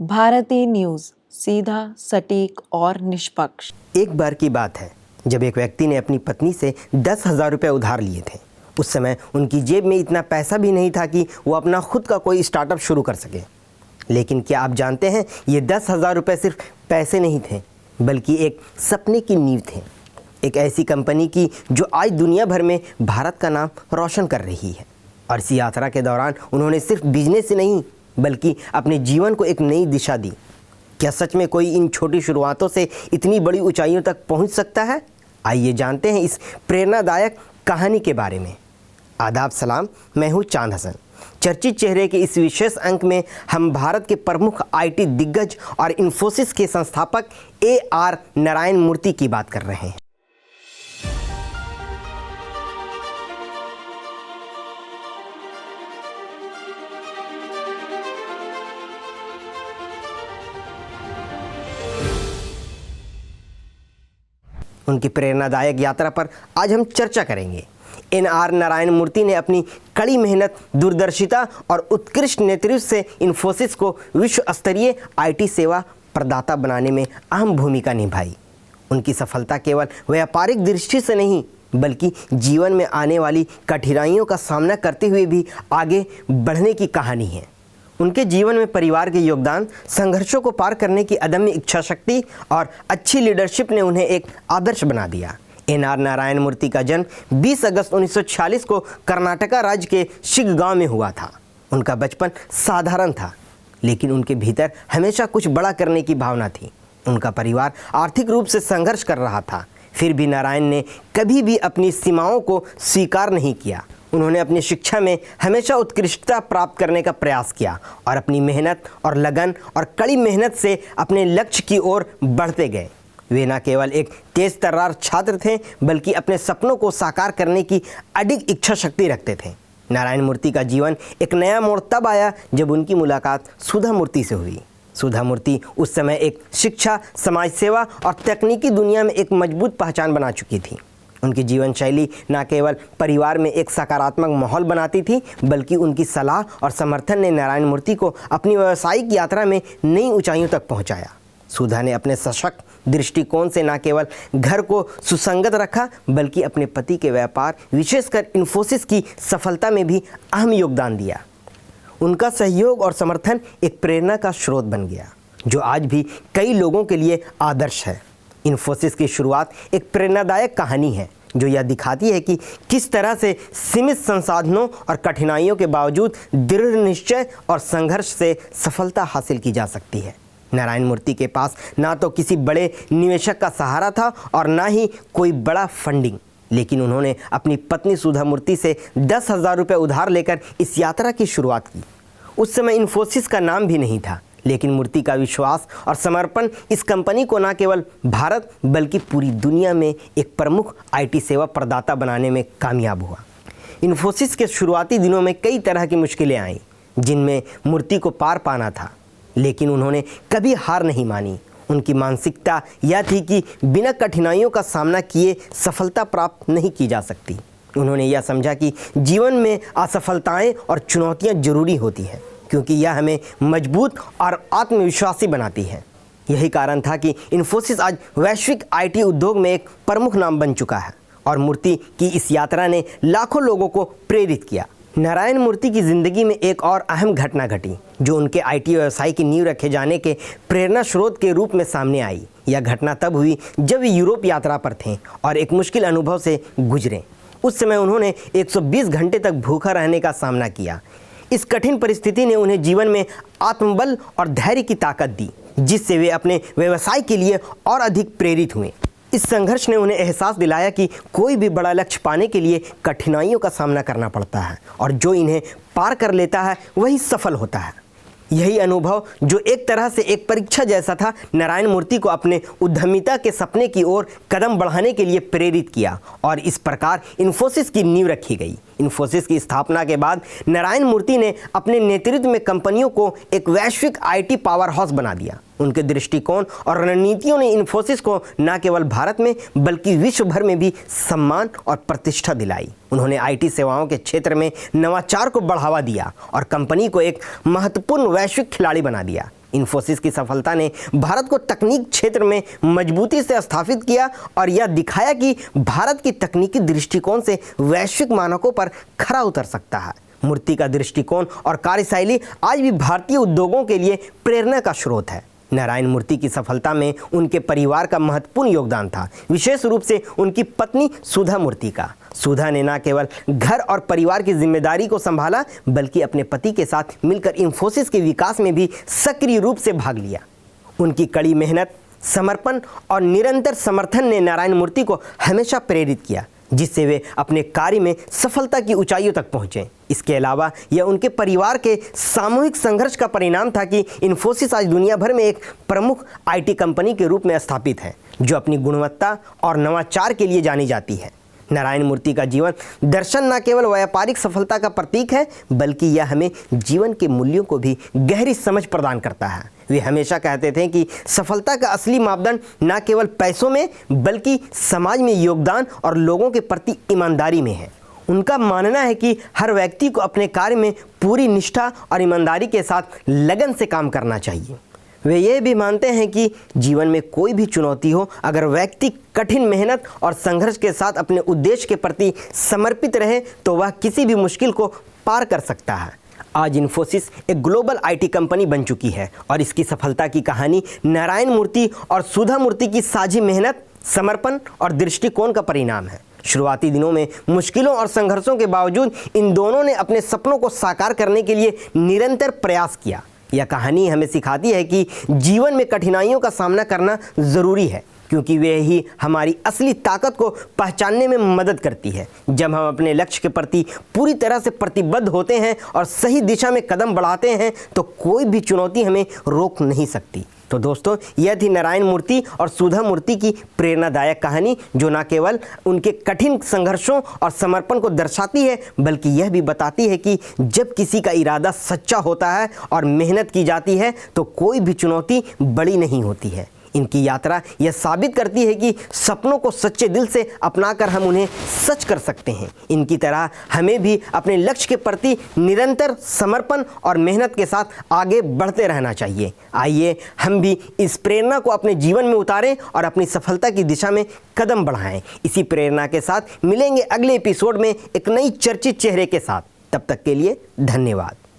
भारतीय न्यूज़, सीधा, सटीक और निष्पक्ष। एक बार की बात है जब एक व्यक्ति ने अपनी पत्नी से 10,000 रुपये उधार लिए थे। उस समय उनकी जेब में इतना पैसा भी नहीं था कि वो अपना खुद का कोई स्टार्टअप शुरू कर सके। लेकिन क्या आप जानते हैं, ये 10,000 रुपये सिर्फ पैसे नहीं थे, बल्कि एक सपने की नींव थे। एक ऐसी कंपनी की जो आज दुनिया भर में भारत का नाम रोशन कर रही है। और इस यात्रा के दौरान उन्होंने सिर्फ बिजनेस ही नहीं, बल्कि अपने जीवन को एक नई दिशा दी। क्या सच में कोई इन छोटी शुरुआतों से इतनी बड़ी ऊंचाइयों तक पहुंच सकता है? आइए जानते हैं इस प्रेरणादायक कहानी के बारे में। आदाब सलाम, मैं हूं चांद हसन। चर्चित चेहरे के इस विशेष अंक में हम भारत के प्रमुख आईटी दिग्गज और इन्फोसिस के संस्थापक AR नारायण मूर्ति की बात कर रहे हैं। उनकी प्रेरणादायक यात्रा पर आज हम चर्चा करेंगे। NR नारायण मूर्ति ने अपनी कड़ी मेहनत, दूरदर्शिता और उत्कृष्ट नेतृत्व से इन्फोसिस को विश्व स्तरीय IT सेवा प्रदाता बनाने में अहम भूमिका निभाई। उनकी सफलता केवल व्यापारिक दृष्टि से नहीं, बल्कि जीवन में आने वाली कठिनाइयों का सामना करते हुए भी आगे बढ़ने की कहानी है। उनके जीवन में परिवार के योगदान, संघर्षों को पार करने की अदम्य इच्छा शक्ति और अच्छी लीडरशिप ने उन्हें एक आदर्श बना दिया। NR नारायण मूर्ति का जन्म 20 अगस्त 1946 को कर्नाटका राज्य के शिग गांव में हुआ था। उनका बचपन साधारण था, लेकिन उनके भीतर हमेशा कुछ बड़ा करने की भावना थी। उनका परिवार आर्थिक रूप से संघर्ष कर रहा था, फिर भी नारायण ने कभी भी अपनी सीमाओं को स्वीकार नहीं किया। उन्होंने अपनी शिक्षा में हमेशा उत्कृष्टता प्राप्त करने का प्रयास किया और अपनी मेहनत और लगन और कड़ी मेहनत से अपने लक्ष्य की ओर बढ़ते गए। वे न केवल एक तेज तर्रार छात्र थे, बल्कि अपने सपनों को साकार करने की अडिग इच्छा शक्ति रखते थे। नारायण मूर्ति का जीवन एक नया मोड़ तब आया जब उनकी मुलाकात सुधा मूर्ति से हुई। सुधा मूर्ति उस समय एक शिक्षा, समाज सेवा और तकनीकी दुनिया में एक मजबूत पहचान बना चुकी थी। उनकी जीवन शैली न केवल परिवार में एक सकारात्मक माहौल बनाती थी, बल्कि उनकी सलाह और समर्थन ने नारायण मूर्ति को अपनी व्यावसायिक यात्रा में नई ऊंचाइयों तक पहुंचाया। सुधा ने अपने सशक्त दृष्टिकोण से न केवल घर को सुसंगत रखा, बल्कि अपने पति के व्यापार, विशेषकर इन्फोसिस की सफलता में भी अहम योगदान दिया। उनका सहयोग और समर्थन एक प्रेरणा का स्रोत बन गया, जो आज भी कई लोगों के लिए आदर्श है। इन्फोसिस की शुरुआत एक प्रेरणादायक कहानी है, जो यह दिखाती है कि किस तरह से सीमित संसाधनों और कठिनाइयों के बावजूद दृढ़ निश्चय और संघर्ष से सफलता हासिल की जा सकती है। नारायण मूर्ति के पास ना तो किसी बड़े निवेशक का सहारा था और ना ही कोई बड़ा फंडिंग, लेकिन उन्होंने अपनी पत्नी सुधा मूर्ति से 10,000 रुपये उधार लेकर इस यात्रा की शुरुआत की। उस समय इन्फोसिस का नाम भी नहीं था, लेकिन मूर्ति का विश्वास और समर्पण इस कंपनी को न केवल भारत बल्कि पूरी दुनिया में एक प्रमुख IT सेवा प्रदाता बनाने में कामयाब हुआ। इन्फोसिस के शुरुआती दिनों में कई तरह की मुश्किलें आईं, जिनमें मूर्ति को पार पाना था, लेकिन उन्होंने कभी हार नहीं मानी। उनकी मानसिकता यह थी कि बिना कठिनाइयों का सामना किए सफलता प्राप्त नहीं की जा सकती। उन्होंने यह समझा कि जीवन में असफलताएं और चुनौतियां जरूरी होती हैं, क्योंकि यह हमें मजबूत और आत्मविश्वासी बनाती है। यही कारण था कि इन्फोसिस आज वैश्विक IT उद्योग में एक प्रमुख नाम बन चुका है और मूर्ति की इस यात्रा ने लाखों लोगों को प्रेरित किया। नारायण मूर्ति की ज़िंदगी में एक और अहम घटना घटी, जो उनके IT व्यवसाय की नींव रखे जाने के प्रेरणा स्रोत के रूप में सामने आई। यह घटना तब हुई जब वे यूरोप यात्रा पर थे और एक मुश्किल अनुभव से गुजरे। उस समय उन्होंने 120 घंटे तक भूखा रहने का सामना किया। इस कठिन परिस्थिति ने उन्हें जीवन में आत्मबल और धैर्य की ताकत दी, जिससे वे अपने व्यवसाय के लिए और अधिक प्रेरित हुए। इस संघर्ष ने उन्हें एहसास दिलाया कि कोई भी बड़ा लक्ष्य पाने के लिए कठिनाइयों का सामना करना पड़ता है और जो इन्हें पार कर लेता है वही सफल होता है। यही अनुभव, जो एक तरह से एक परीक्षा जैसा था, नारायण मूर्ति को अपने उद्यमिता के सपने की ओर कदम बढ़ाने के लिए प्रेरित किया और इस प्रकार इन्फोसिस की नींव रखी गई। इन्फोसिस की स्थापना के बाद नारायण मूर्ति ने अपने नेतृत्व में कंपनियों को एक वैश्विक IT पावर हाउस बना दिया। उनके दृष्टिकोण और रणनीतियों ने इन्फोसिस को न केवल भारत में बल्कि विश्व भर में भी सम्मान और प्रतिष्ठा दिलाई। उन्होंने IT सेवाओं के क्षेत्र में नवाचार को बढ़ावा दिया और कंपनी को एक महत्वपूर्ण वैश्विक खिलाड़ी बना दिया। इन्फोसिस की सफलता ने भारत को तकनीक क्षेत्र में मजबूती से स्थापित किया और यह दिखाया कि भारत की तकनीकी दृष्टिकोण से वैश्विक मानकों पर खरा उतर सकता है। मूर्ति का दृष्टिकोण और कार्यशैली आज भी भारतीय उद्योगों के लिए प्रेरणा का स्रोत है। नारायण मूर्ति की सफलता में उनके परिवार का महत्वपूर्ण योगदान था, विशेष रूप से उनकी पत्नी सुधा मूर्ति का। सुधा ने न केवल घर और परिवार की जिम्मेदारी को संभाला, बल्कि अपने पति के साथ मिलकर इन्फोसिस के विकास में भी सक्रिय रूप से भाग लिया। उनकी कड़ी मेहनत, समर्पण और निरंतर समर्थन ने नारायण मूर्ति को हमेशा प्रेरित किया, जिससे वे अपने कार्य में सफलता की ऊंचाइयों तक पहुंचे। इसके अलावा यह उनके परिवार के सामूहिक संघर्ष का परिणाम था कि इन्फोसिस आज दुनिया भर में एक प्रमुख आईटी कंपनी के रूप में स्थापित है, जो अपनी गुणवत्ता और नवाचार के लिए जानी जाती है। नारायण मूर्ति का जीवन दर्शन न केवल व्यापारिक सफलता का प्रतीक है, बल्कि यह हमें जीवन के मूल्यों को भी गहरी समझ प्रदान करता है। वे हमेशा कहते थे कि सफलता का असली मापदंड न केवल पैसों में, बल्कि समाज में योगदान और लोगों के प्रति ईमानदारी में है। उनका मानना है कि हर व्यक्ति को अपने कार्य में पूरी निष्ठा और ईमानदारी के साथ लगन से काम करना चाहिए। वे ये भी मानते हैं कि जीवन में कोई भी चुनौती हो, अगर व्यक्ति कठिन मेहनत और संघर्ष के साथ अपने उद्देश्य के प्रति समर्पित रहे तो वह किसी भी मुश्किल को पार कर सकता है। आज इन्फोसिस एक ग्लोबल आईटी कंपनी बन चुकी है और इसकी सफलता की कहानी नारायण मूर्ति और सुधा मूर्ति की साझी मेहनत, समर्पण और दृष्टिकोण का परिणाम है। शुरुआती दिनों में मुश्किलों और संघर्षों के बावजूद इन दोनों ने अपने सपनों को साकार करने के लिए निरंतर प्रयास किया। यह कहानी हमें सिखाती है कि जीवन में कठिनाइयों का सामना करना ज़रूरी है, क्योंकि वे ही हमारी असली ताकत को पहचानने में मदद करती है। जब हम अपने लक्ष्य के प्रति पूरी तरह से प्रतिबद्ध होते हैं और सही दिशा में कदम बढ़ाते हैं, तो कोई भी चुनौती हमें रोक नहीं सकती। तो दोस्तों, यह थी नारायण मूर्ति और सुधा मूर्ति की प्रेरणादायक कहानी, जो न केवल उनके कठिन संघर्षों और समर्पण को दर्शाती है, बल्कि यह भी बताती है कि जब किसी का इरादा सच्चा होता है और मेहनत की जाती है, तो कोई भी चुनौती बड़ी नहीं होती है। इनकी यात्रा यह साबित करती है कि सपनों को सच्चे दिल से अपनाकर हम उन्हें सच कर सकते हैं। इनकी तरह हमें भी अपने लक्ष्य के प्रति निरंतर समर्पण और मेहनत के साथ आगे बढ़ते रहना चाहिए। आइए हम भी इस प्रेरणा को अपने जीवन में उतारें और अपनी सफलता की दिशा में कदम बढ़ाएं। इसी प्रेरणा के साथ मिलेंगे अगले एपिसोड में एक नई चर्चित चेहरे के साथ। तब तक के लिए धन्यवाद।